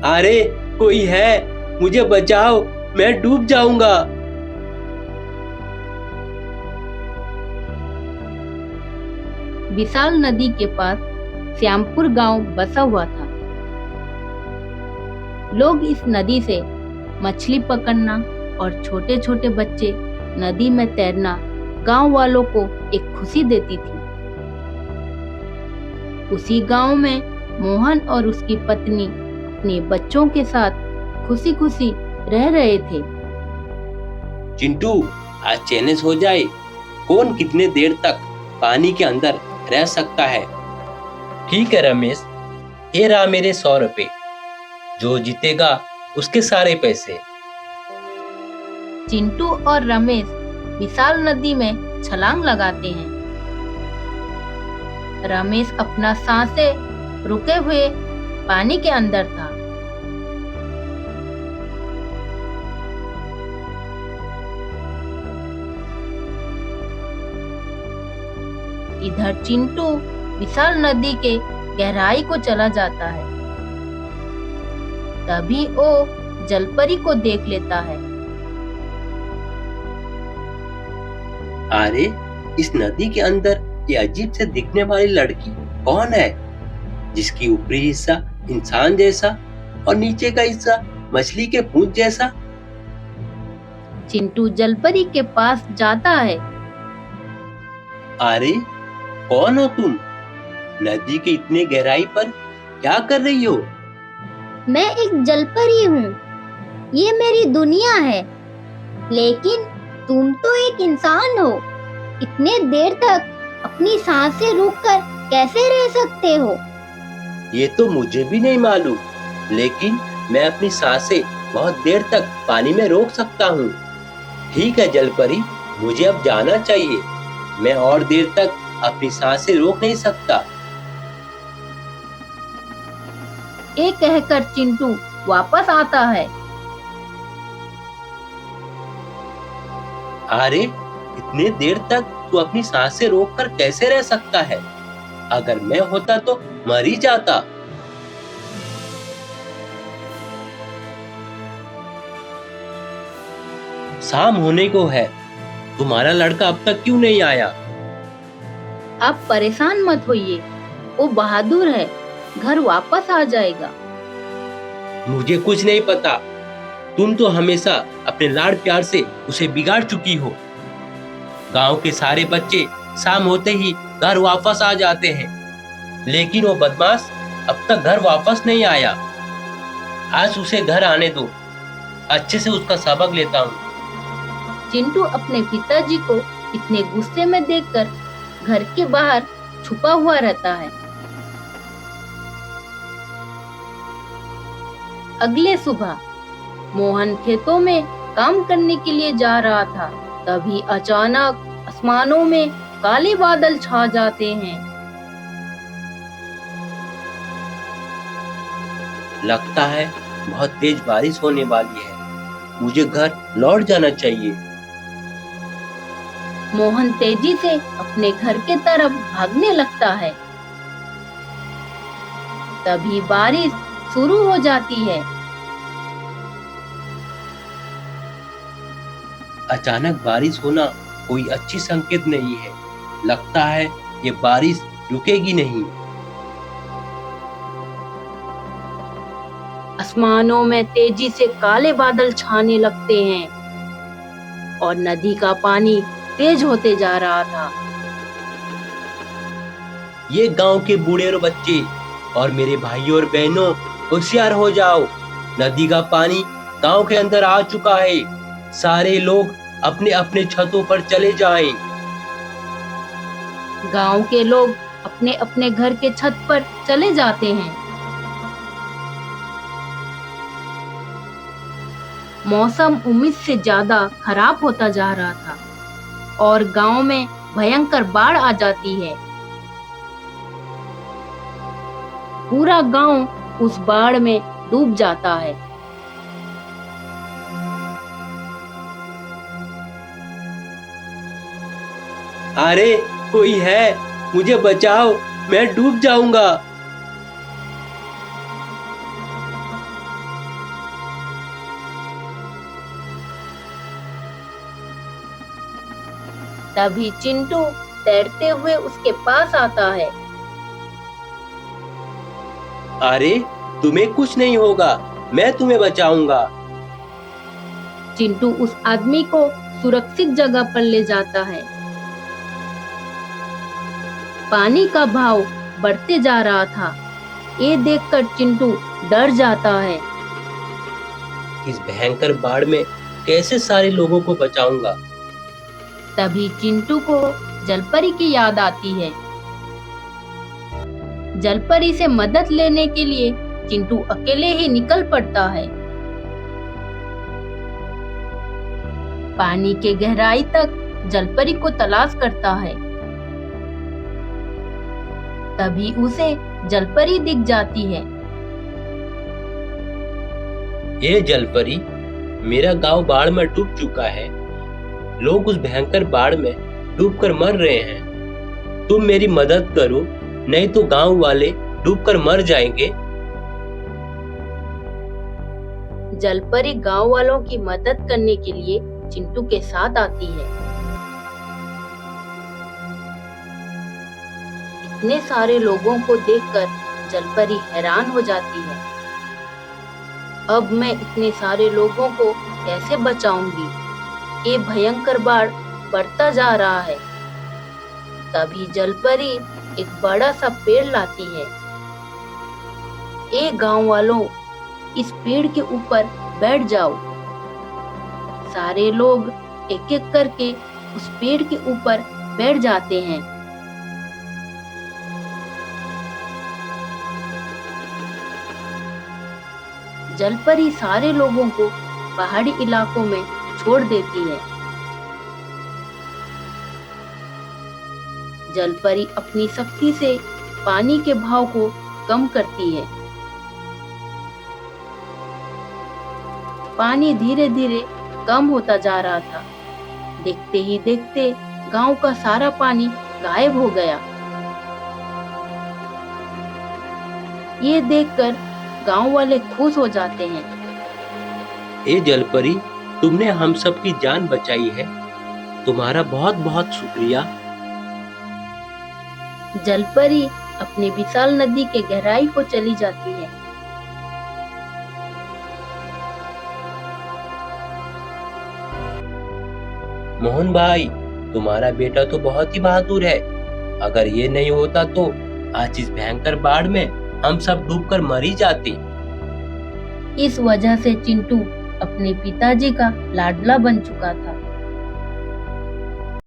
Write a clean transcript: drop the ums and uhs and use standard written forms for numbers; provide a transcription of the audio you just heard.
अरे कोई है, मुझे बचाओ, मैं डूब जाऊंगा। विशाल नदी के पास श्यामपुर गांव बसा हुआ था। लोग इस नदी से मछली पकड़ना और छोटे छोटे बच्चे नदी में तैरना गांव वालों को एक खुशी देती थी। उसी गांव में मोहन और उसकी पत्नी अपने बच्चों के साथ खुशी खुशी रह रहे थे। चिंटू, आज चैलेंज हो जाए, कौन कितने देर तक पानी के अंदर रह सकता है। ठीक है रमेश, ये रहा मेरे 100 रुपए। जो जीतेगा उसके सारे पैसे। चिंटू और रमेश विशाल नदी में छलांग लगाते हैं। रमेश अपना सांसें रुके हुए पानी के अंदर था। इधर चिंटू विशाल नदी के गहराई को चला जाता है। तभी वो जलपरी को देख लेता है। अरे, इस नदी के अंदर ये अजीब से दिखने वाली लड़की कौन है, जिसकी ऊपरी हिस्सा इंसान जैसा और नीचे का हिस्सा मछली के पूंछ जैसा। चिंटू जलपरी के पास जाता है। अरे, कौन हो तुम? नदी के इतने गहराई पर क्या कर रही हो? मैं एक जलपरी हूँ। ये मेरी दुनिया है। लेकिन तुम तो एक इंसान हो। इतने देर तक अपनी सांसें रोककर कैसे रह सकते हो? ये तो मुझे भी नहीं मालूम, लेकिन मैं अपनी सांसें बहुत देर तक पानी में रोक सकता हूँ। ठीक है जलपरी, मुझे अब जाना चाहिए। मैं और देर तक अपनी सांसें रोक नहीं सकता। ये कहकर चिंटू वापस आता है। अरे, इतने देर तक तू अपनी सांसें रोककर कैसे रह सकता है? अगर मैं होता तो मर ही जाता। शाम होने को है, तुम्हारा लड़का अब तक क्यों नहीं आया? आप परेशान मत होइए, वो बहादुर है, घर वापस आ जाएगा। मुझे कुछ नहीं पता। तुम तो हमेशा अपने लाड़ प्यार से उसे बिगाड़ चुकी हो। गांव के सारे बच्चे शाम होते ही घर वापस आ जाते हैं, लेकिन वो बदमाश अब तक घर वापस नहीं आया। आज उसे घर आने दो, अच्छे से उसका सबक लेता हूँ। चिंटू अपने पिताजी को इतने गुस्से में देखकर घर के बाहर छुपा हुआ रहता है। अगले सुबह मोहन खेतों में काम करने के लिए जा रहा था। तभी अचानक आसमानों में काले बादल छा जाते हैं। लगता है बहुत तेज बारिश होने वाली है। मुझे घर लौट जाना चाहिए। मोहन तेजी से अपने घर के तरफ भागने लगता है। तभी बारिश शुरू हो जाती है। अचानक बारिश होना कोई अच्छी संकेत नहीं है। लगता है ये बारिश रुकेगी नहीं। आसमानों में तेजी से काले बादल छाने लगते हैं और नदी का पानी तेज होते जा रहा था। ये गांव के बूढ़े और बच्चे और मेरे भाइयों और बहनों, होशियार हो जाओ। नदी का पानी गांव के अंदर आ चुका है। सारे लोग अपने अपने छतों पर चले जाएं। गांव के लोग अपने अपने घर के छत पर चले जाते हैं। मौसम उम्मीद से ज्यादा खराब होता जा रहा था और गांव में भयंकर बाढ़ आ जाती है। पूरा गांव उस बाढ़ में डूब जाता है। अरे, कोई है, मुझे बचाओ, मैं डूब जाऊंगा। तभी चिंटू तैरते हुए उसके पास आता है। अरे तुम्हें कुछ नहीं होगा, मैं तुम्हें बचाऊंगा। चिंटू उस आदमी को सुरक्षित जगह पर ले जाता है। पानी का भाव बढ़ते जा रहा था। ये देखकर चिंटू डर जाता है। इस भयंकर बाढ़ में कैसे सारे लोगों को बचाऊंगा। तभी चिंटू को जलपरी की याद आती है। जलपरी से मदद लेने के लिए चिंटू अकेले ही निकल पड़ता है। पानी के गहराई तक जलपरी को तलाश करता है। तभी उसे जलपरी दिख जाती है। ये जलपरी, मेरा गांव बाढ़ में डूब चुका है। लोग उस भयंकर बाढ़ में डूबकर मर रहे हैं। तुम मेरी मदद करो, नहीं तो गांव वाले डूबकर मर जाएंगे। जलपरी गांव वालों की मदद करने के लिए चिंटू के साथ आती है। इतने सारे लोगों को देखकर जलपरी हैरान हो जाती है। अब मैं इतने सारे लोगों को कैसे बचाऊंगी? ये भयंकर बाढ़ बढ़ता जा रहा है। तभी जलपरी एक बड़ा सा पेड़ लाती है। ए गांव वालों, इस पेड़ के ऊपर बैठ जाओ। सारे लोग एक एक करके उस पेड़ के ऊपर बैठ जाते हैं। जलपरी सारे लोगों को पहाड़ी इलाकों में छोड़ देती है। जलपरी अपनी शक्ति से पानी के भाव को कम करती है। पानी धीरे धीरे कम होता जा रहा था। देखते ही देखते गांव का सारा पानी गायब हो गया। ये देखकर गांव वाले खुश हो जाते हैं। ए जलपरी, तुमने हम सब की जान बचाई है। तुम्हारा बहुत बहुत शुक्रिया। जलपरी अपनी विशाल नदी के गहराई को चली जाती है। मोहन भाई, तुम्हारा बेटा तो बहुत ही बहादुर है। अगर ये नहीं होता तो आज इस भयंकर बाढ़ में हम सब डूबकर मर ही जाते। इस वजह से चिंटू अपने पिताजी का लाडला बन चुका था।